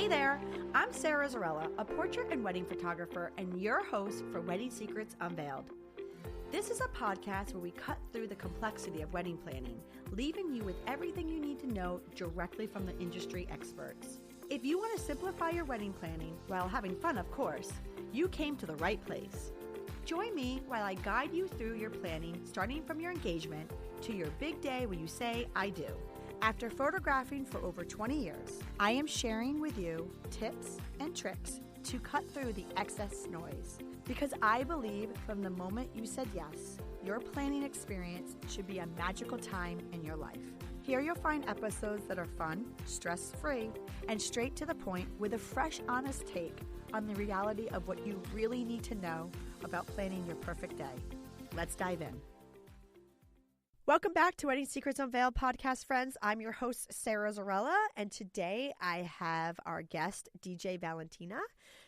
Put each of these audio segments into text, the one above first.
Hey there, I'm Sarah Zarella, a portrait and wedding photographer and your host for Wedding Secrets Unveiled. This is a podcast where we cut through the complexity of wedding planning, leaving you with everything you need to know directly from the industry experts. If you want to simplify your wedding planning while having fun, of course, you came to the right place. Join me while I guide you through your planning, starting from your engagement to your big day when you say, I do. After photographing for over 20 years, I am sharing with you tips and tricks to cut through the excess noise. Because I believe from the moment you said yes, your planning experience should be a magical time in your life. Here you'll find episodes that are fun, stress-free, and straight to the point with a fresh, honest take on the reality of what you really need to know about planning your perfect day. Let's dive in. Welcome back to Wedding Secrets Unveiled podcast, friends. I'm your host, Sarah Zarella, and today I have our guest, DJ Valentina.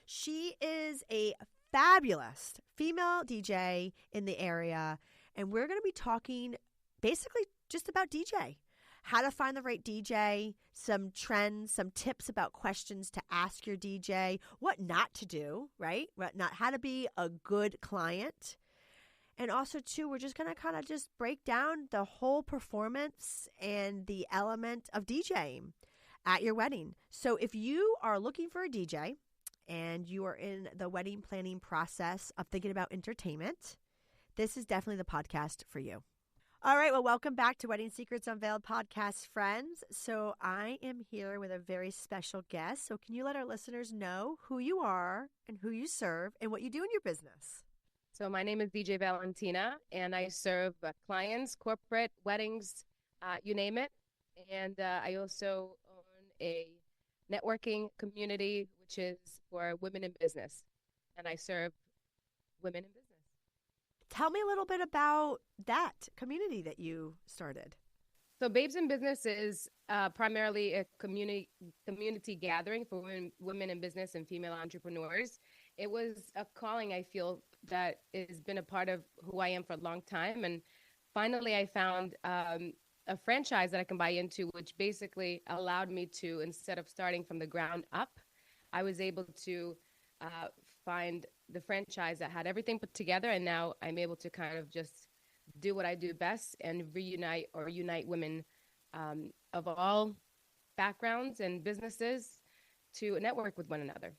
She is a fabulous female DJ in the area, and we're going to be talking basically just about DJ. How to find the right DJ, some trends, some tips about questions to ask your DJ, what not to do, right? How to be a good client. And also, too, we're just going to kind of just break down the whole performance and the element of DJing at your wedding. So if you are looking for a DJ and you are in the wedding planning process of thinking about entertainment, this is definitely the podcast for you. All right, well, welcome back to Wedding Secrets Unveiled podcast, friends. So I am here with a very special guest. So can you let our listeners know who you are and who you serve and what you do in your business? So my name is DJ Valentina, and I serve clients, corporate, weddings, you name it. And I also own a networking community, which is for women in business. And I serve women in business. Tell me a little bit about that community that you started. So Babes in Business is primarily a community gathering for women in business and female entrepreneurs. It was a calling, I feel, that has been a part of who I am for a long time. And finally, I found a franchise that I can buy into, which basically allowed me to, instead of starting from the ground up, I was able to find the franchise that had everything put together. And now I'm able to kind of just do what I do best and unite women of all backgrounds and businesses to network with one another.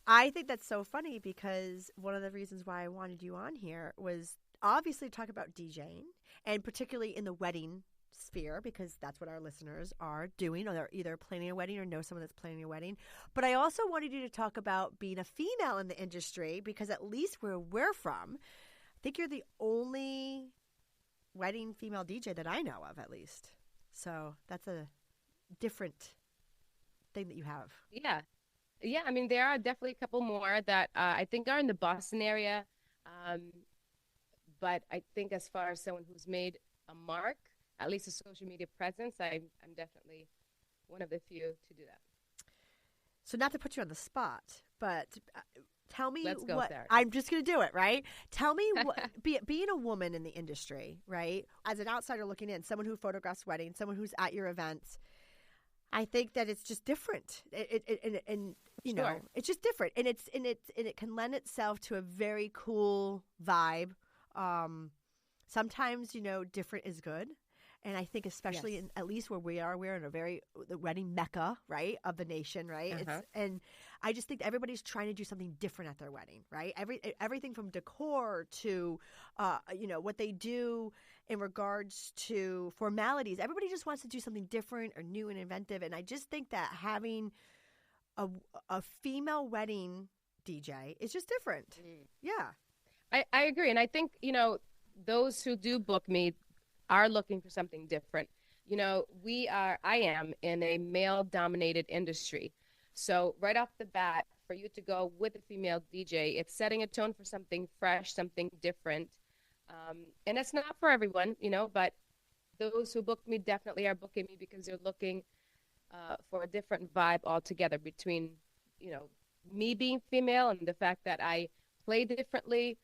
I think that's so funny because one of the reasons why I wanted you on here was obviously to talk about DJing, and particularly in the wedding sphere, because that's what our listeners are doing, or they're either planning a wedding or know someone that's planning a wedding. But I also wanted you to talk about being a female in the industry, because at least where we're from, I think you're the only wedding female DJ that I know of, at least. So that's a different thing that you have. Yeah, I mean, there are definitely a couple more that I think are in the Boston area. But I think as far as someone who's made a mark, at least a social media presence, I'm definitely one of the few to do that. So not to put you on the spot, but tell me Let's go, what Sarah. I'm just going to do it, right? Tell me what being a woman in the industry, right? As an outsider looking in, someone who photographs weddings, someone who's at your events, I think that it's just different. You know, Sure. it's just different, and it can lend itself to a very cool vibe. Sometimes, different is good. And I think especially Yes. at least where we're in the wedding mecca, right, of the nation, right? Uh-huh. And I just think everybody's trying to do something different at their wedding, right? Everything from decor to, what they do in regards to formalities. Everybody just wants to do something different or new and inventive. And I just think that having a female wedding DJ is just different. Yeah. I agree. And I think, those who do book me are looking for something different. I am in a male-dominated industry. So right off the bat, for you to go with a female DJ, it's setting a tone for something fresh, something different. And it's not for everyone, but those who book me definitely are booking me because they're looking for a different vibe altogether between, me being female and the fact that I play differently,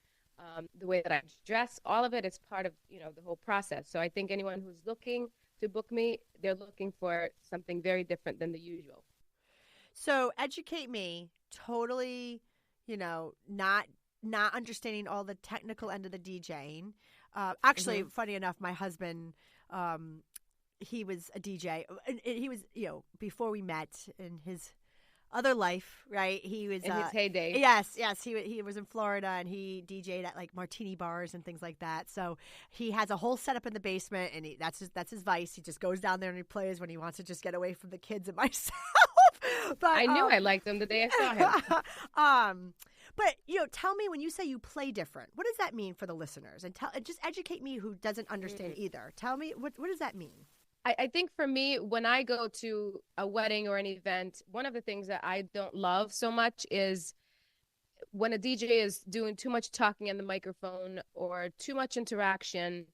the way that I dress, all of it is part of, the whole process. So I think anyone who's looking to book me, they're looking for something very different than the usual. So educate me. Totally, not understanding all the technical end of the DJing. Actually, funny enough, my husband, he was a DJ. And he was, before we met in his other life, right? He was in his heyday. Yes. He was in Florida and he DJ'd at like martini bars and things like that. So he has a whole setup in the basement, and that's his vice. He just goes down there and he plays when he wants to just get away from the kids and myself. But I knew I liked him the day I saw him. But tell me, when you say you play different, what does that mean for the listeners? And just educate me who doesn't understand either. Tell me what does that mean? I think for me, when I go to a wedding or an event, one of the things that I don't love so much is when a DJ is doing too much talking on the microphone, or too much interaction,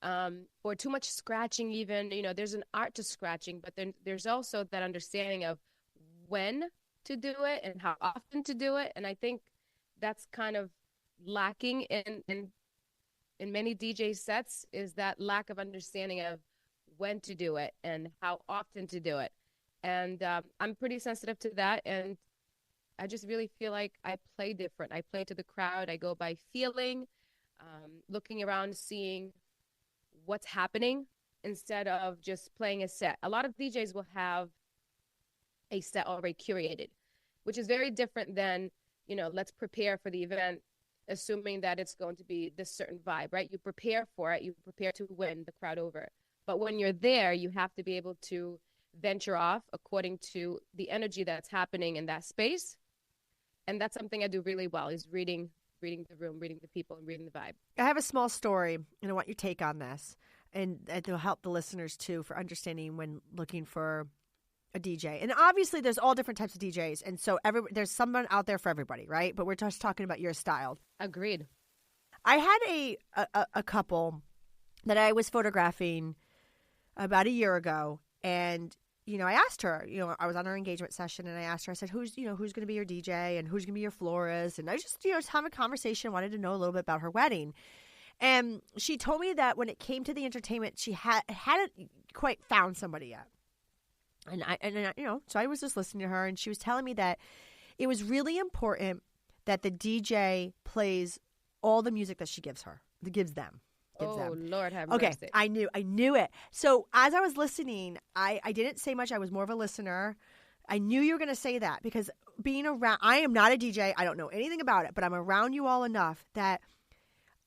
or too much scratching even. There's an art to scratching, but then there's also that understanding of when to do it and how often to do it. And I think that's kind of lacking in many DJ sets, is that lack of understanding of when to do it and how often to do it. And I'm pretty sensitive to that. And I just really feel like I play different. I play to the crowd. I go by feeling, looking around, seeing what's happening instead of just playing a set. A lot of DJs will have a set already curated, which is very different than, let's prepare for the event, assuming that it's going to be this certain vibe, right? You prepare for it. You prepare to win the crowd over. But when you're there, you have to be able to venture off according to the energy that's happening in that space. And that's something I do really well, is reading the room, reading the people, and reading the vibe. I have a small story, and I want your take on this. And it'll help the listeners, too, for understanding when looking for a DJ. And obviously, there's all different types of DJs. And so there's someone out there for everybody, right? But we're just talking about your style. Agreed. I had a couple that I was photographing about a year ago, and I asked her, I was on our engagement session, and I asked her, I said, who's going to be your DJ and who's going to be your florist? And I just have a conversation, wanted to know a little bit about her wedding. And she told me that when it came to the entertainment, she hadn't quite found somebody yet. And I so I was just listening to her, and she was telling me that it was really important that the DJ plays all the music that she gives them. Lord have mercy. Okay, I knew it. So as I was listening, I didn't say much. I was more of a listener. I knew you were going to say that, because being around, I am not a DJ. I don't know anything about it, but I'm around you all enough that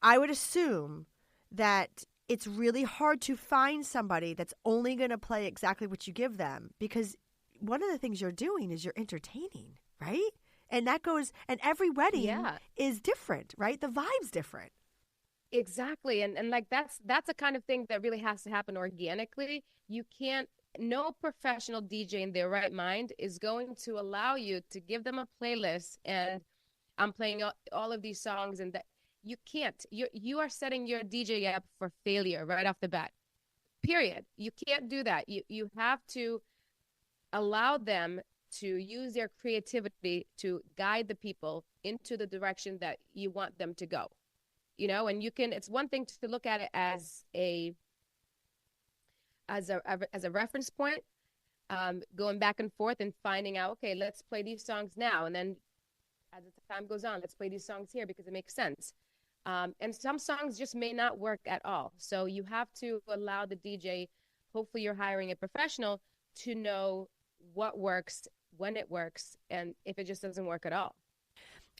I would assume that it's really hard to find somebody that's only going to play exactly what you give them, because one of the things you're doing is you're entertaining, right? And that goes, and every wedding is different, right? The vibe's different. Exactly. And like that's the kind of thing that really has to happen organically. No professional DJ in their right mind is going to allow you to give them a playlist and I'm playing all of these songs, and that you can't. You are setting your DJ up for failure right off the bat. Period. You can't do that. You have to allow them to use their creativity to guide the people into the direction that you want them to go. And it's one thing to look at it as a reference point, going back and forth and finding out, okay, let's play these songs now. And then as the time goes on, let's play these songs here because it makes sense. And some songs just may not work at all. So you have to allow the DJ, hopefully you're hiring a professional, to know what works, when it works, and if it just doesn't work at all.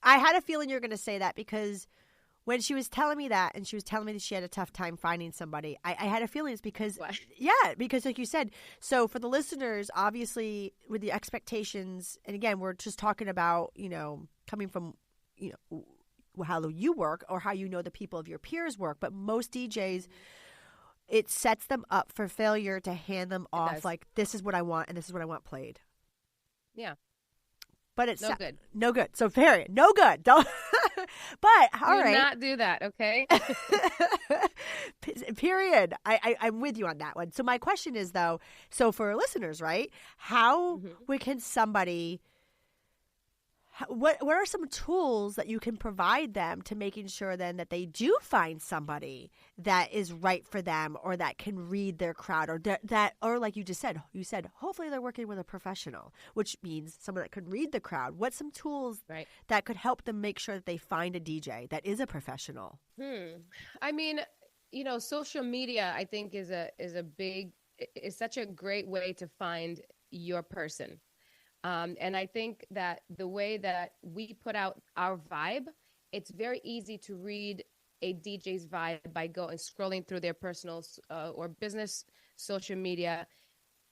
I had a feeling you were going to say that, because when she was telling me that, and she was telling me that she had a tough time finding somebody, I had a feeling it's because, because like you said, so for the listeners, obviously with the expectations, and again, we're just talking about, coming from, how you work or how the people of your peers work, but most DJs, it sets them up for failure to hand them off like, this is what I want and this is what I want played. Yeah. But it's no good. No good. So period. No good. Don't. But all right. Do not do that. Okay. Period. I'm with you on that one. So my question is though, so for listeners, right? How can somebody what are some tools that you can provide them to making sure then that they do find somebody that is right for them or that can read their crowd or that or like you said hopefully they're working with a professional, which means someone that could read the crowd. What's some tools that could help them make sure that they find a DJ that is a professional? I mean, social media I think is such a great way to find your person. And I think that the way that we put out our vibe, it's very easy to read a DJ's vibe by going scrolling through their personal or business social media.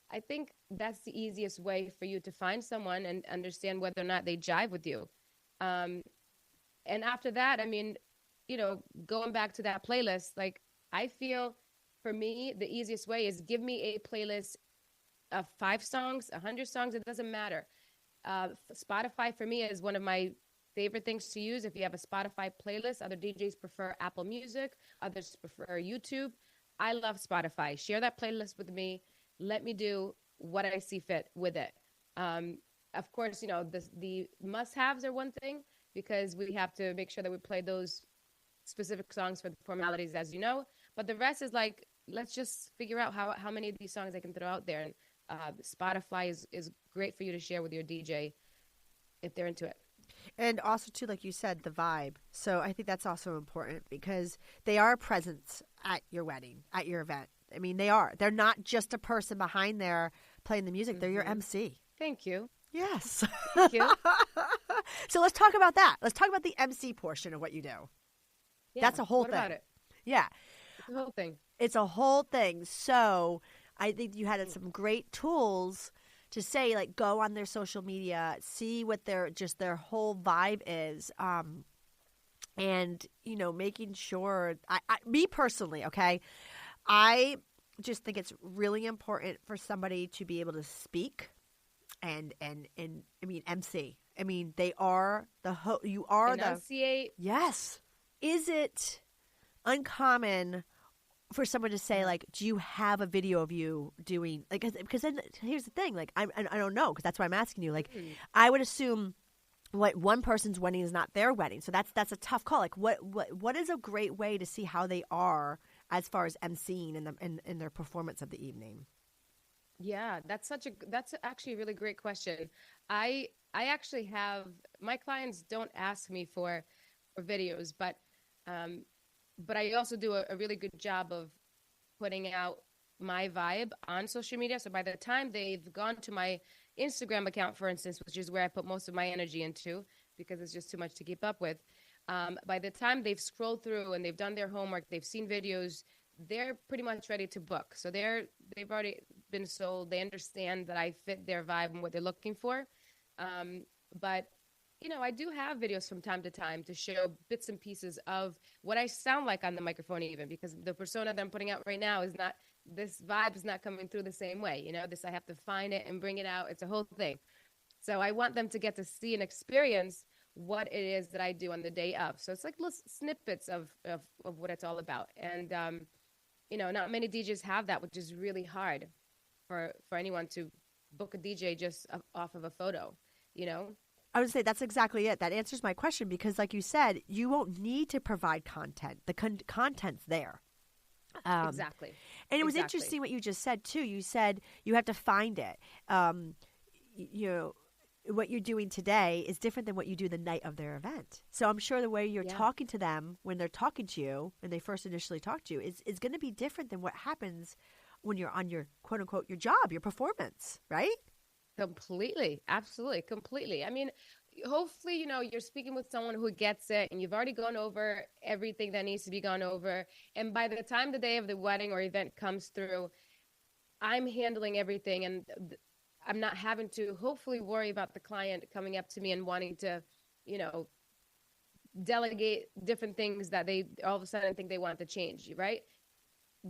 I think that's the easiest way for you to find someone and understand whether or not they jive with you. And after that, I mean, going back to that playlist, like I feel for me, the easiest way is give me a playlist of 5 songs, 100 songs, it doesn't matter. Spotify for me is one of my favorite things to use. If you have a Spotify playlist, other DJs prefer Apple Music, others prefer YouTube. I love Spotify. Share that playlist with me. Let me do what I see fit with it. Of course, the must-haves are one thing because we have to make sure that we play those specific songs for the formalities, as you know. But the rest is like, let's just figure out how many of these songs I can throw out there. And Spotify is great for you to share with your DJ if they're into it. And also, too, like you said, the vibe. So I think that's also important because they are a presence at your wedding, at your event. I mean, they are. They're not just a person behind there playing the music. They're your MC. Thank you. Yes. Thank you. So let's talk about that. Let's talk about the MC portion of what you do. Yeah, that's a whole what thing. About it? Yeah. It's a whole thing. It's a whole thing. So I think you had some great tools to say, like, go on their social media, see what their whole vibe is. And, making sure, me personally, okay, I just think it's really important for somebody to be able to speak and I mean, MC. I mean, they are you are Enunciate. Yes. Is it uncommon for someone to say, like, do you have a video of you doing, like, because then here's the thing, like, I don't know, because that's why I'm asking you, like, I would assume what one person's wedding is not their wedding, so that's a tough call. Like, what is a great way to see how they are as far as emceeing in their performance of the evening? Yeah, that's actually a really great question. I actually have, my clients don't ask me for videos, but I also do a really good job of putting out my vibe on social media. So by the time they've gone to my Instagram account, for instance, which is where I put most of my energy into because it's just too much to keep up with, by the time they've scrolled through and they've done their homework, they've seen videos, they're pretty much ready to book. So they've already been sold. They understand that I fit their vibe and what they're looking for. But I do have videos from time to time to show bits and pieces of what I sound like on the microphone, even because the persona that I'm putting out right now this vibe is not coming through the same way. I have to find it and bring it out. It's a whole thing. So I want them to get to see and experience what it is that I do on the day of. So it's like little snippets of what it's all about. And, not many DJs have that, which is really hard for anyone to book a DJ just off of a photo, I would say that's exactly it. That answers my question because, like you said, you won't need to provide content. The content's there. Exactly. And it was interesting what you just said, too. You said you have to find it. What you're doing today is different than what you do the night of their event. So I'm sure the way you're talking to them when they're talking to you, when they first initially talk to you, is going to be different than what happens when you're on your, quote unquote, your job, your performance, right? Completely. Absolutely. Completely. I mean, hopefully, you're speaking with someone who gets it and you've already gone over everything that needs to be gone over. And by the time the day of the wedding or event comes through, I'm handling everything and I'm not having to hopefully worry about the client coming up to me and wanting to, delegate different things that they all of a sudden think they want to change, right?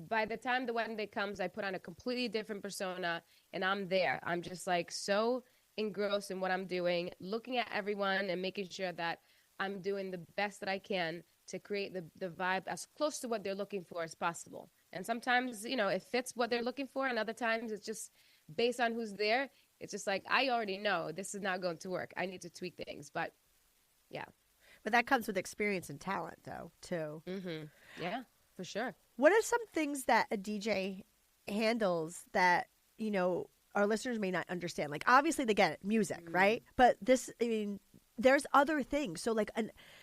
By the time the wedding day comes, I put on a completely different persona and I'm there. I'm just like so engrossed in what I'm doing, looking at everyone and making sure that I'm doing the best that I can to create the vibe as close to what they're looking for as possible. And sometimes, it fits what they're looking for. And other times it's just based on who's there. It's just like, I already know this is not going to work. I need to tweak things. But yeah. But that comes with experience and talent, though, too. Mm-hmm. Yeah, for sure. What are some things that a DJ handles that, you know, our listeners may not understand? Like, obviously they get it, music, right? But this, I mean, there's other things. So like,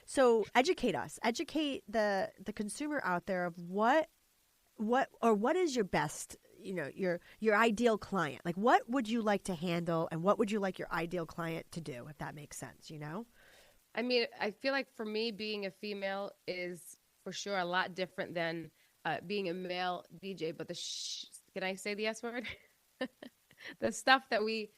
so educate us, educate the consumer out there of what is your best, you know, your ideal client. Like, what would you like to handle, and what would you like your ideal client to do, if that makes sense, you know? I mean, I feel like for me, being a female is for sure a lot different than being a male DJ. But can I say the S word? The stuff that we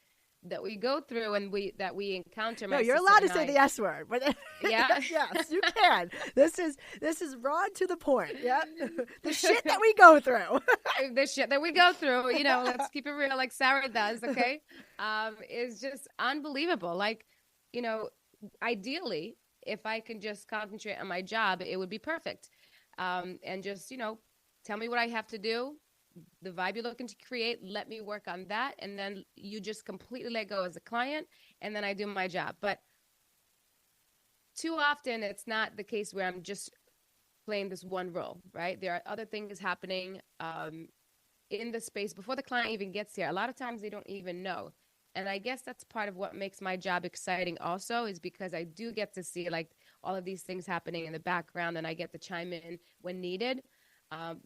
go through and that we encounter. No, you're allowed to say the S word, but yeah, yes, you can. This is raw to the point. Yeah, the shit that we go through. The shit that we go through. You know, let's keep it real, like Sarah does. Okay, is just unbelievable. Like, you know, ideally, if I can just concentrate on my job, it would be perfect. And just, you know, tell me what I have to do. The vibe you're looking to create, let me work on that. And then you just completely let go as a client, and then I do my job. But too often it's not the case where I'm just playing this one role, right? There are other things happening in the space before the client even gets here. A lot of times they don't even know. And I guess that's part of what makes my job exciting also, is because I do get to see like all of these things happening in the background, and I get to chime in when needed.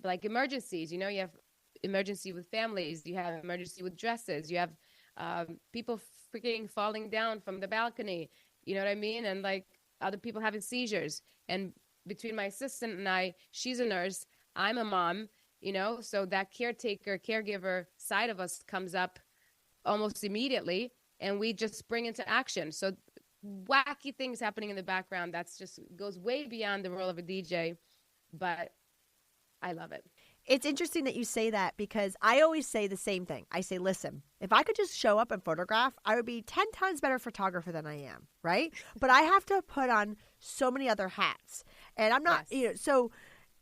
Like emergencies, you know, you have emergency with families, you have emergency with dresses, you have people freaking falling down from the balcony, you know what I mean? And like other people having seizures. And between my assistant and I, she's a nurse, I'm a mom, you know, so that caregiver side of us comes up almost immediately, and we just spring into action. So wacky things happening in the background, that's just goes way beyond the role of a DJ, but I love it. It's interesting that you say that, because I always say the same thing. I say, listen, if I could just show up and photograph, I would be 10 times better photographer than I am, right? But I have to put on so many other hats. And I'm not, you know, so,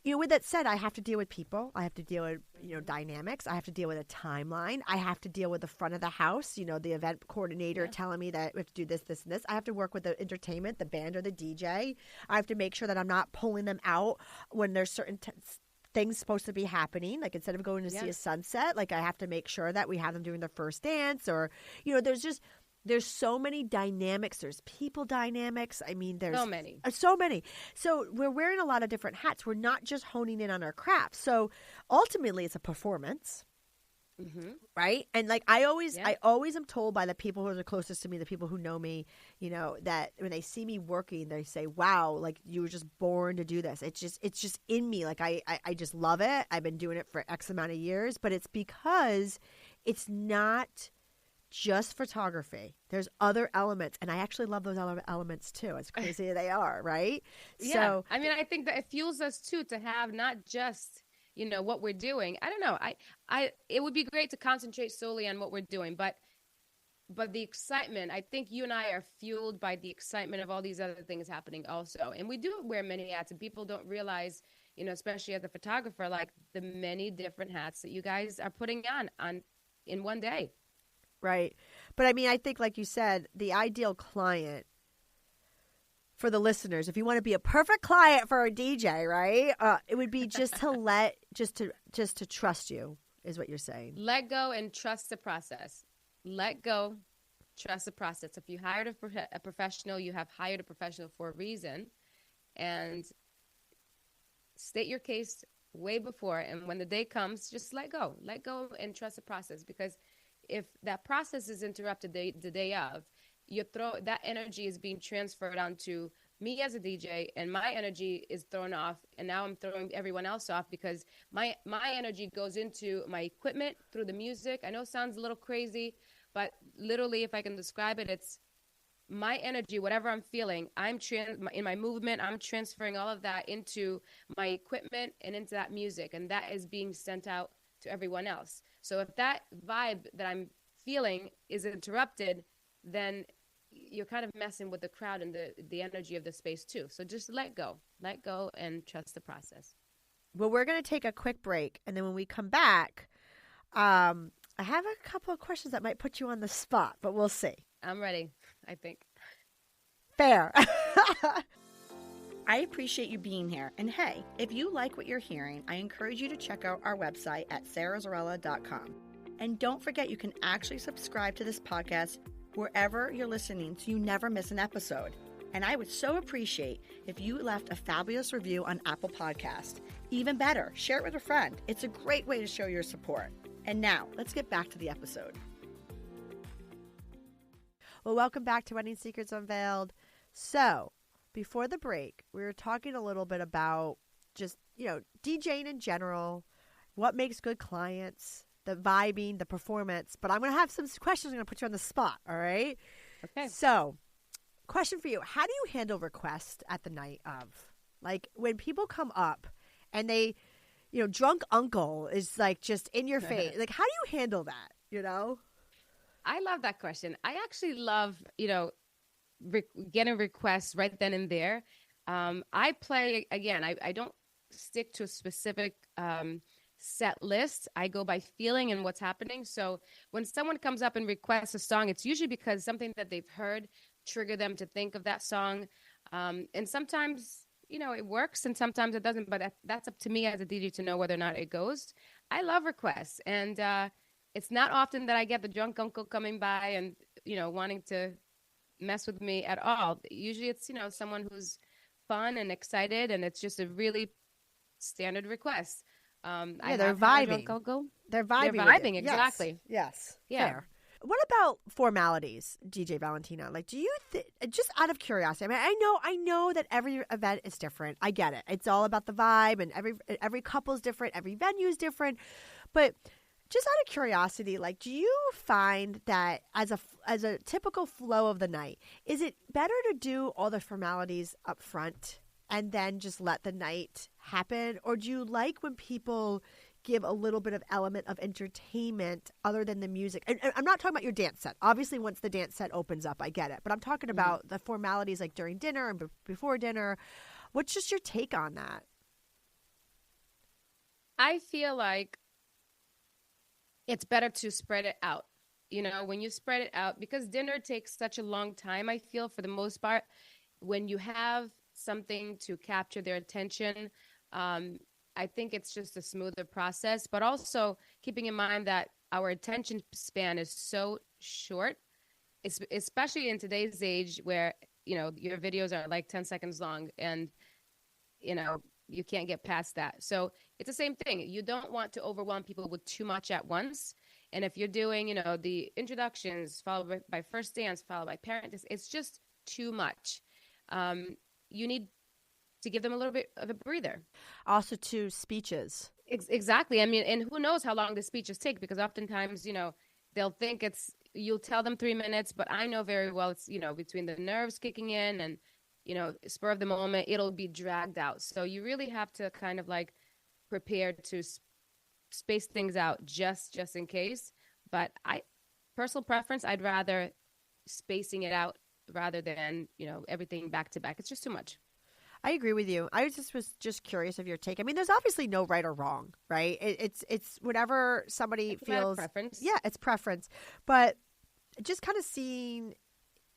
you know, with that said, I have to deal with people. I have to deal with, you know, dynamics. I have to deal with a timeline. I have to deal with the front of the house, you know, the event coordinator telling me that we have to do this, this, and this. I have to work with the entertainment, the band or the DJ. I have to make sure that I'm not pulling them out when there's certain things supposed to be happening. Like, instead of going to see a sunset, like I have to make sure that we have them doing their first dance, or, you know, there's so many dynamics. There's people dynamics. I mean, there's so many. So we're wearing a lot of different hats. We're not just honing in on our craft. So ultimately it's a performance. Mm-hmm. Right. And like, I always am told by the people who are the closest to me, the people who know me, you know, that when they see me working, they say, wow, like you were just born to do this. It's just in me. Like, I just love it. I've been doing it for X amount of years, but it's because it's not just photography. There's other elements, and I actually love those other elements too, as crazy as they are, right? Yeah. So I mean, I think that it fuels us too to have not just, you know, what we're doing. I don't know. It would be great to concentrate solely on what we're doing, but the excitement, I think you and I are fueled by the excitement of all these other things happening also. And we do wear many hats, and people don't realize, you know, especially as a photographer, like the many different hats that you guys are putting on in one day. Right. But I mean, I think, like you said, the ideal client for the listeners, if you want to be a perfect client for a DJ, right? It would be just to trust you, is what you're saying. Let go and trust the process. Let go, trust the process. If you hired a professional, you have hired a professional for a reason, and state your case way before. And when the day comes, just let go and trust the process, because if that process is interrupted the day of, that energy is being transferred onto me as a DJ, and my energy is thrown off, and now I'm throwing everyone else off, because my energy goes into my equipment through the music. I know it sounds a little crazy, but literally, if I can describe it, it's my energy, whatever I'm feeling, in my movement, I'm transferring all of that into my equipment and into that music, and that is being sent out to everyone else. So if that vibe that I'm feeling is interrupted, then you're kind of messing with the crowd and the energy of the space too. So just let go and trust the process. Well, we're going to take a quick break, and then when we come back, I have a couple of questions that might put you on the spot, but we'll see. I'm ready, I think. Fair. I appreciate you being here. And hey, if you like what you're hearing, I encourage you to check out our website at sarahzarella.com. And don't forget, you can actually subscribe to this podcast wherever you're listening so you never miss an episode. And I would so appreciate if you left a fabulous review on Apple Podcast. Even better, share it with a friend. It's a great way to show your support. And now, let's get back to the episode. Well, welcome back to Wedding Secrets Unveiled. So, before the break, we were talking a little bit about just, DJing in general, what makes good clients, the vibing, the performance. But I'm going to have some questions. I'm going to put you on the spot, all right? Okay. So, question for you. How do you handle requests at the night of? Like, when people come up and they, drunk uncle is like just in your face. Like, how do you handle that, I love that question. I actually love, getting requests right then and there. I play, again, I don't stick to a specific set list. I go by feeling and what's happening. So when someone comes up and requests a song, it's usually because something that they've heard trigger them to think of that song. And sometimes, it works and sometimes it doesn't, but that's up to me as a DJ to know whether or not it goes. I love requests. And it's not often that I get the drunk uncle coming by and, wanting to mess with me at all. Usually it's, someone who's fun and excited, and it's just a really standard request. They're vibing. They're vibing. Exactly. Yes. Yeah. Fair. What about formalities, DJ Valentina? Like, do you just out of curiosity? I mean, I know that every event is different. I get it. It's all about the vibe, and every couple's different, every venue's different. But just out of curiosity, like, do you find that as a typical flow of the night, is it better to do all the formalities up front and then just let the night happen? Or do you like when people give a little bit of element of entertainment other than the music? And I'm not talking about your dance set. Obviously, once the dance set opens up, I get it. But I'm talking about the formalities like during dinner and before dinner. What's just your take on that? I feel like it's better to spread it out. When you spread it out, because dinner takes such a long time, I feel, for the most part, when you have something to capture their attention, I think it's just a smoother process. But also keeping in mind that our attention span is so short, especially in today's age where, your videos are like 10 seconds long and, you can't get past that. So it's the same thing. You don't want to overwhelm people with too much at once. And if you're doing, the introductions followed by first dance, followed by parent, it's just too much. You need to give them a little bit of a breather. Also to speeches. Exactly. I mean, and who knows how long the speeches take, because oftentimes, they'll think you'll tell them 3 minutes, but I know very well it's, between the nerves kicking in and, spur of the moment, it'll be dragged out. So you really have to kind of like prepare to space things out just in case. But personal preference, I'd rather spacing it out rather than, everything back to back. It's just too much. I agree with you. I was just curious of your take. I mean, there's obviously no right or wrong, right? It's whatever somebody feels. Preference. Yeah, it's preference. But just kind of seeing,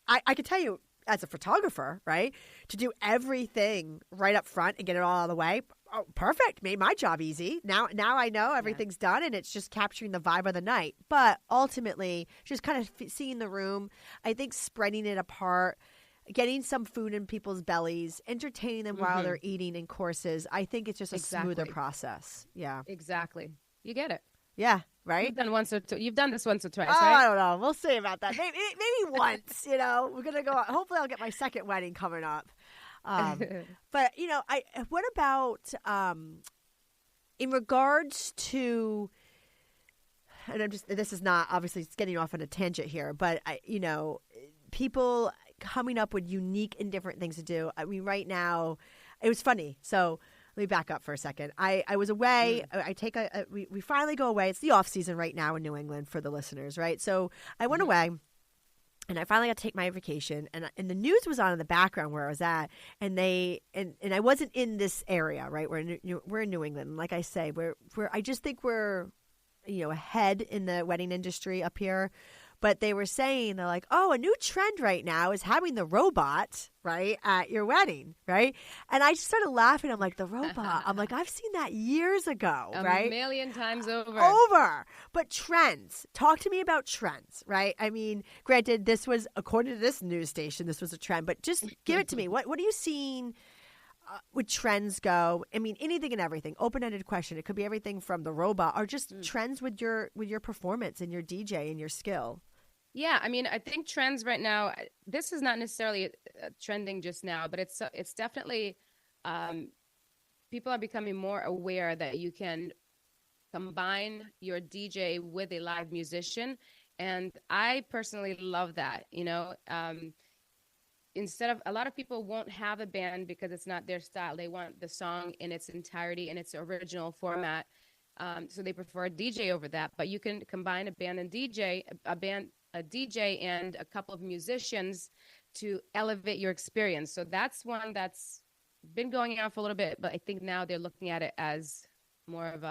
I could tell you as a photographer, right, to do everything right up front and get it all out of the way. Oh, perfect. Made my job easy. Now I know everything's done, and it's just capturing the vibe of the night. But ultimately, just kind of seeing the room, I think spreading it apart, getting some food in people's bellies, entertaining them while they're eating in courses. I think it's just a smoother process. Yeah. Exactly. You get it. Yeah. Right? You've done this once or twice, right? I don't know. We'll see about that. Maybe once, We're going to go. Hopefully I'll get my second wedding coming up. But, what about in regards to, and this is not, obviously it's getting off on a tangent here, but, people coming up with unique and different things to do. I mean, right now, it was funny. So let me back up for a second. I was away. We finally go away. It's the off season right now in New England for the listeners, right? So I went away. And I finally got to take my vacation, and the news was on in the background where I was at, and I wasn't in this area, right? We're in New England, and like I say, I just think we're ahead in the wedding industry up here. But they were saying, they're like, oh, a new trend right now is having the robot, right, at your wedding, right? And I just started laughing. I'm like, the robot. I'm like, I've seen that years ago, right? A million times over. But trends. Talk to me about trends, right? I mean, granted, this was, according to this news station, this was a trend. But just give it to me. What are you seeing with trends go? I mean, anything and everything. Open-ended question. It could be everything from the robot or just trends with your performance and your DJ and your skill. Yeah, I mean, I think trends right now, this is not necessarily trending just now, but it's definitely, people are becoming more aware that you can combine your DJ with a live musician. And I personally love that, instead of, a lot of people won't have a band because it's not their style. They want the song in its entirety, in its original format. So they prefer a DJ over that, but you can combine a band and a DJ and a couple of musicians to elevate your experience. So that's one that's been going on for a little bit, but I think now they're looking at it as more of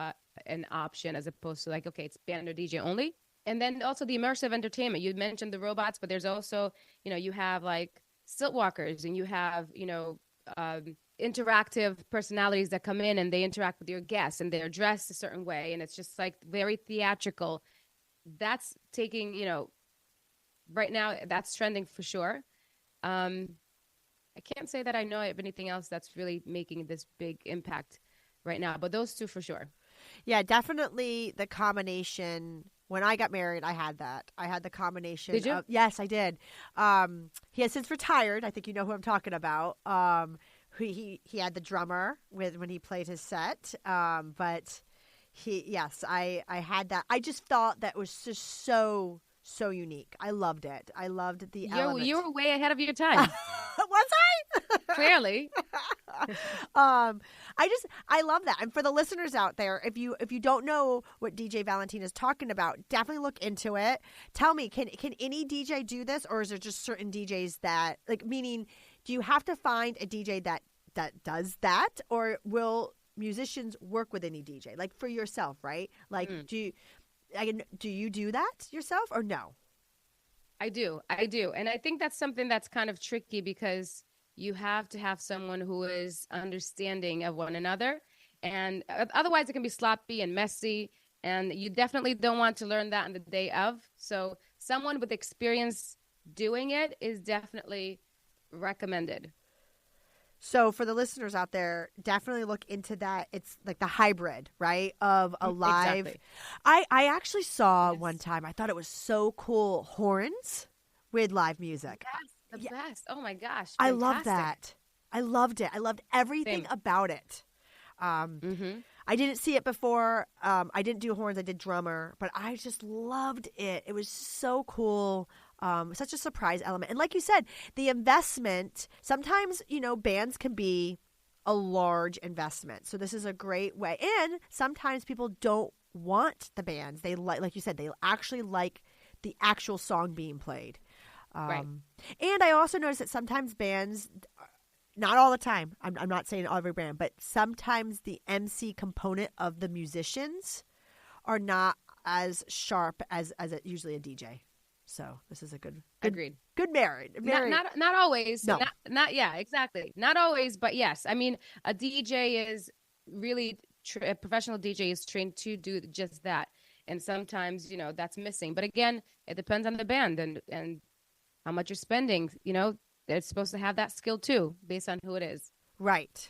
an option as opposed to like, okay, it's band or DJ only. And then also the immersive entertainment. You mentioned the robots, but there's also, you have like stilt walkers and you have, interactive personalities that come in and they interact with your guests and they're dressed a certain way. And it's just like very theatrical. That's taking, right now, that's trending for sure. I can't say that I know of anything else that's really making this big impact right now, but those two for sure. Yeah, definitely the combination. When I got married, I had that. I had the combination. Did you? Yes, I did. He has since retired. I think you know who I'm talking about. He had the drummer when he played his set. But I had that. I just thought that was just so unique. I loved it. I loved the elements. You were way ahead of your time. Was I? Clearly. I love that. And for the listeners out there, if you don't know what DJ Valentina is talking about, definitely look into it. Tell me, can any DJ do this, or is there just certain DJs that, like, meaning, do you have to find a DJ that does that, or will musicians work with any DJ? Like for yourself, right? Like do you do that yourself or no? I do. And I think that's something that's kind of tricky because you have to have someone who is understanding of one another. And otherwise it can be sloppy and messy. And you definitely don't want to learn that on the day of. So someone with experience doing it is definitely recommended. So for the listeners out there, definitely look into that. It's like the hybrid, right, of a live. Exactly. I actually saw one time, I thought it was so cool, horns with live music. Yes, the best. Oh my gosh. I love that. I loved it. I loved everything Same. about it. I didn't see it before. I didn't do horns. I did drummer, but I just loved it. It was so cool. Such a surprise element. And like you said, the investment, sometimes, bands can be a large investment. So this is a great way. And sometimes people don't want the bands. They like you said, they actually like the actual song being played. Right. And I also noticed that sometimes bands, not all the time, I'm not saying every band, but sometimes the MC component of the musicians are not as sharp as usually a DJ. So this is a good Agreed. Good marriage. Not always. No. Not yeah, exactly. Not always, but yes. I mean, a DJ is really a professional DJ is trained to do just that. And sometimes, that's missing. But again, it depends on the band and how much you're spending. They're supposed to have that skill too, based on who it is. Right.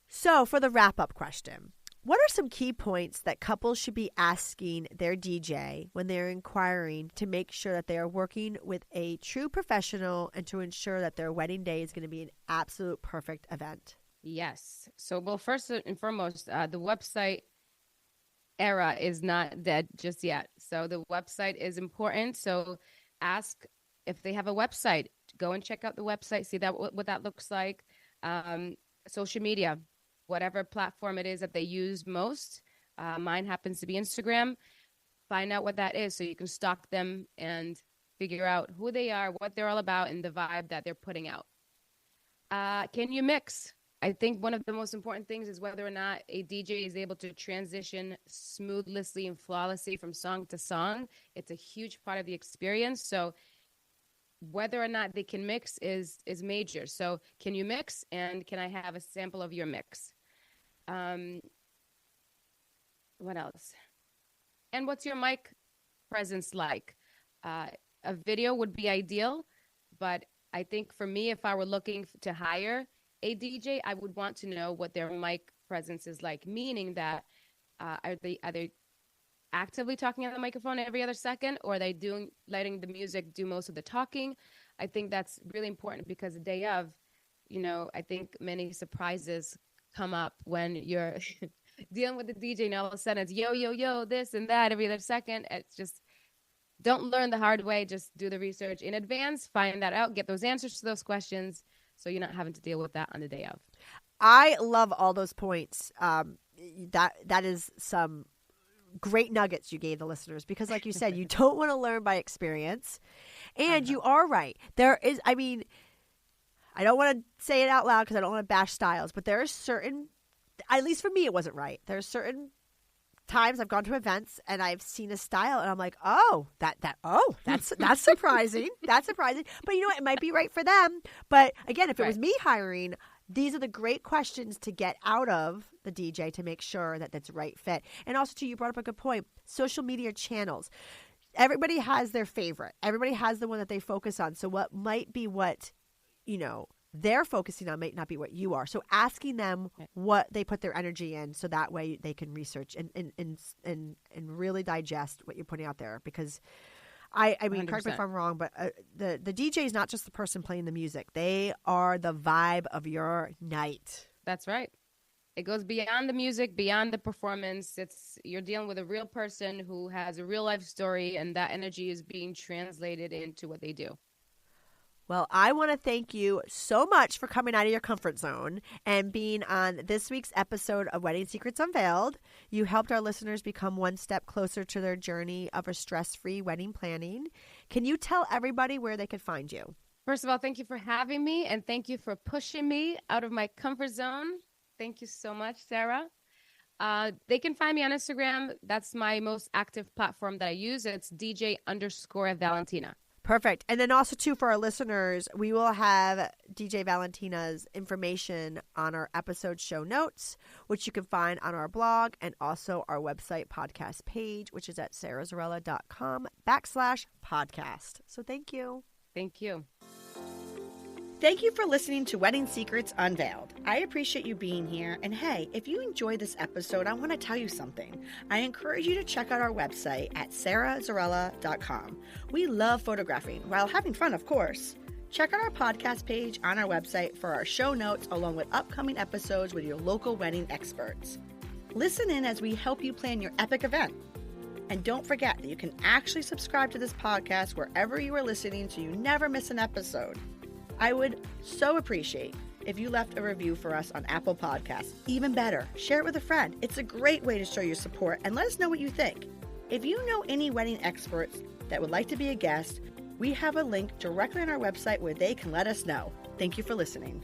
So for the wrap-up question, what are some key points that couples should be asking their DJ when they're inquiring to make sure that they are working with a true professional and to ensure that their wedding day is going to be an absolute perfect event? Yes. So, well, first and foremost, the website era is not dead just yet. So the website is important. So ask if they have a website. Go and check out the website, see what that looks like. Social media, whatever platform it is that they use most. Mine happens to be Instagram. Find out what that is so you can stalk them and figure out who they are, what they're all about, and the vibe that they're putting out. Can you mix? I think one of the most important things is whether or not a DJ is able to transition smoothly and flawlessly from song to song. It's a huge part of the experience. So whether or not they can mix is major. So can you mix, and can I have a sample of your mix? What else? And what's your mic presence like? A video would be ideal, but I think for me, if I were looking to hire a DJ, I would want to know what their mic presence is like, meaning that are they actively talking on the microphone every other second, or are they letting the music do most of the talking? I think that's really important, because the day of, I think many surprises come up when you're dealing with the DJ, and all of a sudden it's yo, yo, yo, this and that every other second. It's just, don't learn the hard way. Just do the research in advance, find that out, get those answers to those questions, so you're not having to deal with that on the day of. I love all those points. That is some great nuggets you gave the listeners, because like you said, you don't want to learn by experience. And you are right. There is, I don't want to say it out loud because I don't want to bash styles, but there are certain, at least for me, it wasn't right. There are certain times I've gone to events and I've seen a style and I'm like, that's surprising. That's surprising. But you know what? It might be right for them. But again, if it was me hiring, these are the great questions to get out of the DJ to make sure that that's right fit. And also, too, you brought up a good point. Social media channels. Everybody has their favorite. Everybody has the one that they focus on. So what might be what, they're focusing on might not be what you are. So asking them what they put their energy in, so that way they can research and really digest what you're putting out there. Because I mean, 100%. Correct me if I'm wrong, but the DJ is not just the person playing the music. They are the vibe of your night. That's right. It goes beyond the music, beyond the performance. You're dealing with a real person who has a real life story, and that energy is being translated into what they do. Well, I want to thank you so much for coming out of your comfort zone and being on this week's episode of Wedding Secrets Unveiled. You helped our listeners become one step closer to their journey of a stress-free wedding planning. Can you tell everybody where they could find you? First of all, thank you for having me, and thank you for pushing me out of my comfort zone. Thank you so much, Sarah. They can find me on Instagram. That's my most active platform that I use. It's DJ_Valentina. Perfect. And then also, too, for our listeners, we will have DJ Valentina's information on our episode show notes, which you can find on our blog and also our website podcast page, which is at sarahzarella.com/podcast. So thank you. Thank you. Thank you for listening to Wedding Secrets Unveiled. I appreciate you being here. And hey, if you enjoyed this episode, I want to tell you something. I encourage you to check out our website at sarahzarella.com. We love photographing, while having fun, of course. Check out our podcast page on our website for our show notes, along with upcoming episodes with your local wedding experts. Listen in as we help you plan your epic event. And don't forget that you can actually subscribe to this podcast wherever you are listening, so you never miss an episode. I would so appreciate if you left a review for us on Apple Podcasts. Even better, share it with a friend. It's a great way to show your support, and let us know what you think. If you know any wedding experts that would like to be a guest, we have a link directly on our website where they can let us know. Thank you for listening.